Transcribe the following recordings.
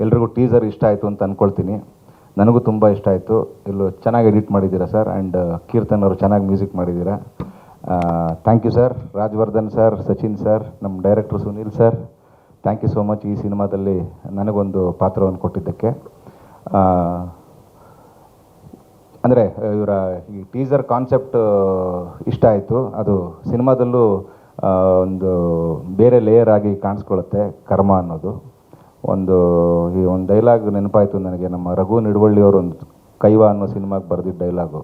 ಎಲ್ರಿಗೂ ಟೀಸರ್ ಇಷ್ಟ ಆಯಿತು ಅಂತ ಅಂದ್ಕೊಳ್ತೀನಿ. ನನಗೂ ತುಂಬ ಇಷ್ಟ ಆಯಿತು. ಇಲ್ಲೂ ಚೆನ್ನಾಗಿ ಎಡಿಟ್ ಮಾಡಿದ್ದೀರಾ ಸರ್, ಆ್ಯಂಡ್ ಕೀರ್ತನ್ ಅವರು ಚೆನ್ನಾಗಿ ಮ್ಯೂಸಿಕ್ ಮಾಡಿದ್ದೀರಾ. Thank you sir, Rajavardhan sir, Sachin sir, ನಮ್ಮ director Sunil sir, thank you so much ಈ ಸಿನಿಮಾದಲ್ಲಿ ನನಗೊಂದು ಪಾತ್ರವನ್ನು ಕೊಟ್ಟಿದ್ದಕ್ಕೆ. ಅಂದರೆ ಇವರ ಈ ಟೀಸರ್ ಕಾನ್ಸೆಪ್ಟ್ ಇಷ್ಟ ಆಯಿತು. ಅದು ಸಿನಿಮಾದಲ್ಲೂ ಒಂದು ಬೇರೆ ಲೇಯರ್ ಆಗಿ ಕಾಣಿಸ್ಕೊಳ್ಳುತ್ತೆ, ಕರ್ಮ ಅನ್ನೋದು. ಈ ಒಂದು ಡೈಲಾಗ್ ನೆನಪಾಯಿತು ನನಗೆ, ನಮ್ಮ ರಘು ನಿಡುವಳ್ಳಿಯವರು ಒಂದು ಕೈವ ಅನ್ನೋ ಸಿನಿಮಾಗೆ ಬರೆದಿದ್ದ ಡೈಲಾಗು,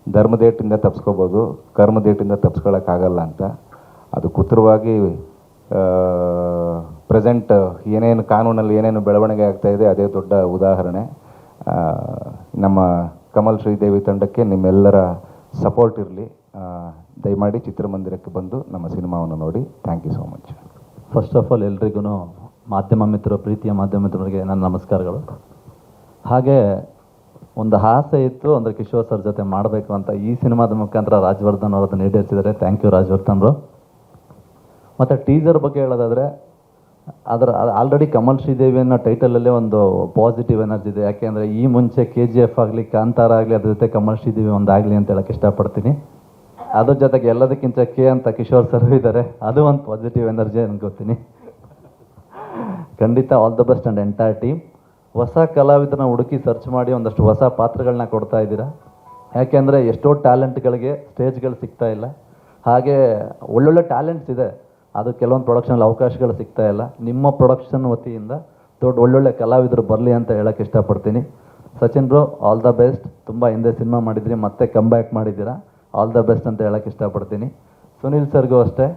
ಧರ್ಮದೇಟಿಂದ ತಪ್ಪಿಸ್ಕೋಬೋದು, ಕರ್ಮದೇಟಿಂದ ತಪ್ಪಿಸ್ಕೊಳ್ಳೋಕ್ಕಾಗಲ್ಲ ಅಂತ. ಅದು ಕುತುರವಾಗಿ ಪ್ರೆಸೆಂಟ್ ಏನೇನು ಕಾನೂನಲ್ಲಿ ಏನೇನು ಬೆಳವಣಿಗೆ ಆಗ್ತಾಯಿದೆ ಅದೇ ದೊಡ್ಡ ಉದಾಹರಣೆ. ನಮ್ಮ ಕಮಲ್ ಶ್ರೀದೇವಿ ತಂಡಕ್ಕೆ ನಿಮ್ಮೆಲ್ಲರ ಸಪೋರ್ಟ್ ಇರಲಿ. ದಯಮಾಡಿ ಚಿತ್ರಮಂದಿರಕ್ಕೆ ಬಂದು ನಮ್ಮ ಸಿನಿಮಾವನ್ನು ನೋಡಿ. Thank you so much. First of all ಎಲ್ರಿಗೂ ಮಾಧ್ಯಮ ಮಿತ್ರರು, ಪ್ರೀತಿಯ ಮಾಧ್ಯಮ ಮಿತ್ರರಿಗೆ ನನ್ನ ನಮಸ್ಕಾರಗಳು. ಹಾಗೆ ಒಂದು ಆಸೆ ಇತ್ತು ಅಂದರೆ ಕಿಶೋರ್ ಸರ್ ಜೊತೆ ಮಾಡಬೇಕು ಅಂತ. ಈ ಸಿನಿಮಾದ ಮುಖಾಂತರ ರಾಜವರ್ಧನ್ ಅವರು ಅದನ್ನು ಈಡೇರಿಸಿದ್ದಾರೆ. Thank you ರಾಜವರ್ಧನ್ರು. ಮತ್ತು ಟೀಸರ್ ಬಗ್ಗೆ ಹೇಳೋದಾದರೆ ಆಲ್ರೆಡಿ ಕಮಲ್ ಶ್ರೀದೇವಿ ಅನ್ನೋ ಟೈಟಲಲ್ಲೇ ಒಂದು ಪಾಸಿಟಿವ್ ಎನರ್ಜಿ ಇದೆ. ಯಾಕೆಂದರೆ ಈ ಮುಂಚೆ KGF ಆಗಲಿ, ಕಾಂತಾರ ಆಗಲಿ, ಅದ್ರ ಜೊತೆ ಕಮಲ್ ಶ್ರೀದೇವಿ ಒಂದಾಗಲಿ ಅಂತ ಹೇಳೋಕ್ಕೆ ಇಷ್ಟಪಡ್ತೀನಿ. ಅದ್ರ ಜೊತೆಗೆ ಎಲ್ಲದಕ್ಕಿಂತ ಅಂತ ಕಿಶೋರ್ ಸರ್ ಇದ್ದಾರೆ, ಅದು ಒಂದು ಪಾಸಿಟಿವ್ ಎನರ್ಜಿ ಅನ್ಕೋತೀನಿ. ಖಂಡಿತ all the best and entire team. ಹೊಸ ಕಲಾವಿದರನ್ನ ಹುಡುಕಿ ಸರ್ಚ್ ಮಾಡಿ ಒಂದಷ್ಟು ಹೊಸ ಪಾತ್ರಗಳನ್ನ ಕೊಡ್ತಾ ಇದ್ದೀರಾ. ಯಾಕೆಂದರೆ ಎಷ್ಟೋ ಟ್ಯಾಲೆಂಟ್ಗಳಿಗೆ ಸ್ಟೇಜ್ಗಳು ಸಿಗ್ತಾ ಇಲ್ಲ. ಹಾಗೆ ಒಳ್ಳೊಳ್ಳೆ ಟ್ಯಾಲೆಂಟ್ಸ್ ಇದೆ, ಅದು ಕೆಲವೊಂದು ಪ್ರೊಡಕ್ಷನಲ್ಲಿ ಅವಕಾಶಗಳು ಸಿಗ್ತಾ ಇಲ್ಲ. ನಿಮ್ಮ ಪ್ರೊಡಕ್ಷನ್ ವತಿಯಿಂದ ಒಳ್ಳೊಳ್ಳೆ ಕಲಾವಿದರು ಬರಲಿ ಅಂತ ಹೇಳೋಕ್ಕೆ ಇಷ್ಟಪಡ್ತೀನಿ. Sachin bro, all the best. ತುಂಬ ಹಿಂದೆ ಸಿನಿಮಾ ಮಾಡಿದ್ರಿ, ಮತ್ತೆ ಕಮ್ ಬ್ಯಾಕ್ ಮಾಡಿದ್ದೀರಾ. ಆಲ್ ದ ಬೆಸ್ಟ್ ಅಂತ ಹೇಳೋಕ್ಕೆ ಇಷ್ಟಪಡ್ತೀನಿ. ಸುನೀಲ್ ಸರ್ಗೂ ಅಷ್ಟೇ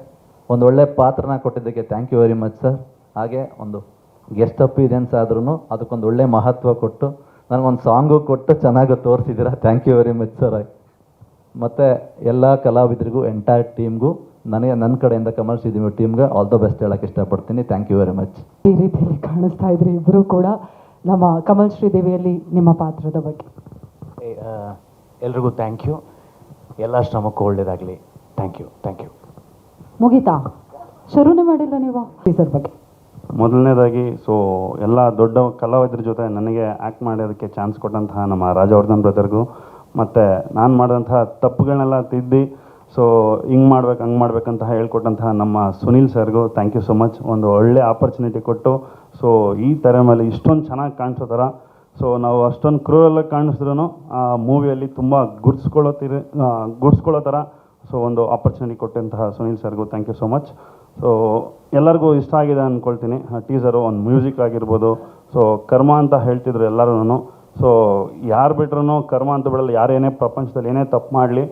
ಒಂದು ಒಳ್ಳೆ ಪಾತ್ರನ ಕೊಟ್ಟಿದ್ದಕ್ಕೆ thank you very much sir. ಹಾಗೆ ಒಂದು ಗೆಸ್ಟ್ ಅಪೀರಿಯನ್ಸ್ ಆದ್ರೂ ಅದಕ್ಕೊಂದು ಒಳ್ಳೆ ಮಹತ್ವ ಕೊಟ್ಟು ನನಗೊಂದು ಸಾಂಗು ಕೊಟ್ಟು ಚೆನ್ನಾಗಿ ತೋರಿಸಿದ್ದೀರಾ. Thank you very much sir. ಮತ್ತು ಎಲ್ಲ ಕಲಾವಿದರಿಗೂ, ಎಂಟೈರ್ ಟೀಮ್ಗೂ, ನನ್ನ ಕಡೆಯಿಂದ ಕಮಲ್ ಶ್ರೀದೇವಿ ಟೀಮ್ಗೆ ಆಲ್ ದ ಬೆಸ್ಟ್ ಹೇಳೋಕ್ಕೆ ಇಷ್ಟಪಡ್ತೀನಿ. Thank you very much. ಈ ರೀತಿಯಲ್ಲಿ ಕಾಣಿಸ್ತಾ ಇದ್ರಿ ಇಬ್ಬರು ಕೂಡ. ನಮ್ಮ ಕಮಲ್ ಶ್ರೀದೇವಿಯಲ್ಲಿ ನಿಮ್ಮ ಪಾತ್ರದ ಬಗ್ಗೆ ಎಲ್ರಿಗೂ ಥ್ಯಾಂಕ್ ಯು. ಎಲ್ಲ ಶ್ರಮಕ್ಕೂ ಒಳ್ಳೇದಾಗಲಿ. Thank you. ಮುಗೀತಾ? ಶುರುನೇ ಮಾಡಿಲ್ಲ ನೀವು ಟೀಸರ್ ಬಗ್ಗೆ? ಮೊದಲನೇದಾಗಿ ಎಲ್ಲ ದೊಡ್ಡ ಕಲಾವಿದರ ಜೊತೆ ನನಗೆ ಆ್ಯಕ್ಟ್ ಮಾಡೋದಕ್ಕೆ ಚಾನ್ಸ್ ಕೊಟ್ಟಂತಹ ನಮ್ಮ ರಾಜವರ್ಧನ್ ಬ್ರದರ್ಗೂ, ಮತ್ತು ನಾನು ಮಾಡಿದಂತಹ ತಪ್ಪುಗಳನ್ನೆಲ್ಲ ತಿದ್ದಿ ಹಿಂಗೆ ಮಾಡ್ಬೇಕು ಹಂಗೆ ಮಾಡ್ಬೇಕಂತ ಹೇಳ್ಕೊಟ್ಟಂತಹ ನಮ್ಮ ಸುನೀಲ್ ಸರ್ಗೂ ಥ್ಯಾಂಕ್ ಯು ಸೊ ಮಚ್. ಒಂದು ಒಳ್ಳೆ ಆಪರ್ಚುನಿಟಿ ಕೊಟ್ಟು ಈ ಥರ ಮೇಲೆ ಇಷ್ಟೊಂದು ಚೆನ್ನಾಗಿ ಕಾಣಿಸೋ ಥರ, ನಾವು ಅಷ್ಟೊಂದು ಕ್ರೂರಲ್ಲಾಗಿ ಕಾಣಿಸಿದ್ರೂ ಆ ಮೂವಿಯಲ್ಲಿ ತುಂಬ ಗುರ್ಸ್ಕೊಳ್ಳೋ ಥರ ಒಂದು ಆಪರ್ಚುನಿಟಿ ಕೊಟ್ಟಂತಹ ಸುನೀಲ್ ಸರ್ಗೂ ಥ್ಯಾಂಕ್ ಯು ಸೊ ಮಚ್. ಎಲ್ಲರಿಗೂ ಇಷ್ಟ ಆಗಿದೆ ಅಂದ್ಕೊಳ್ತೀನಿ. ಟೀಸರು ಒಂದು ಮ್ಯೂಸಿಕ್ ಆಗಿರ್ಬೋದು. ಕರ್ಮ ಅಂತ ಹೇಳ್ತಿದ್ರು ಎಲ್ಲರೂ. ಯಾರು ಬಿಟ್ರೂ ಕರ್ಮ ಅಂತ ಬಿಡಲ್ಲ. ಯಾರೇನೇ ಪ್ರಪಂಚದಲ್ಲಿ ಏನೇ ತಪ್ಪು ಮಾಡಲಿ,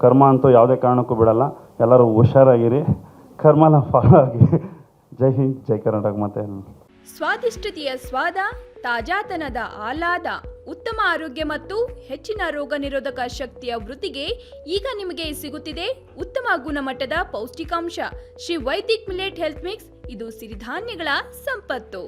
ಕರ್ಮ ಅಂತೂ ಯಾವುದೇ ಕಾರಣಕ್ಕೂ ಬಿಡಲ್ಲ. ಎಲ್ಲರೂ ಹುಷಾರಾಗಿರಿ, ಕರ್ಮನ ಫಾಲೋ ಆಗಿ. ಜೈ ಹಿಂದ್, ಜೈ ಕರ್ನಾಟಕ. ಮತ್ತೆ ಸ್ವಾದಿಷ್ಟತೆಯ ಸ್ವಾದ, ತಾಜಾತನದ ಆಹ್ಲಾದ, ಉತ್ತಮ ಆರೋಗ್ಯ ಮತ್ತು ಹೆಚ್ಚಿನ ರೋಗ ನಿರೋಧಕ ಶಕ್ತಿಯ ವೃದ್ಧಿಗೆ ಈಗ ನಿಮಗೆ ಸಿಗುತ್ತಿದೆ ಉತ್ತಮ ಗುಣಮಟ್ಟದ ಪೌಷ್ಟಿಕಾಂಶ Shri Vaidik millet health mix. ಇದು ಸಿರಿಧಾನ್ಯಗಳ ಸಂಪತ್ತು.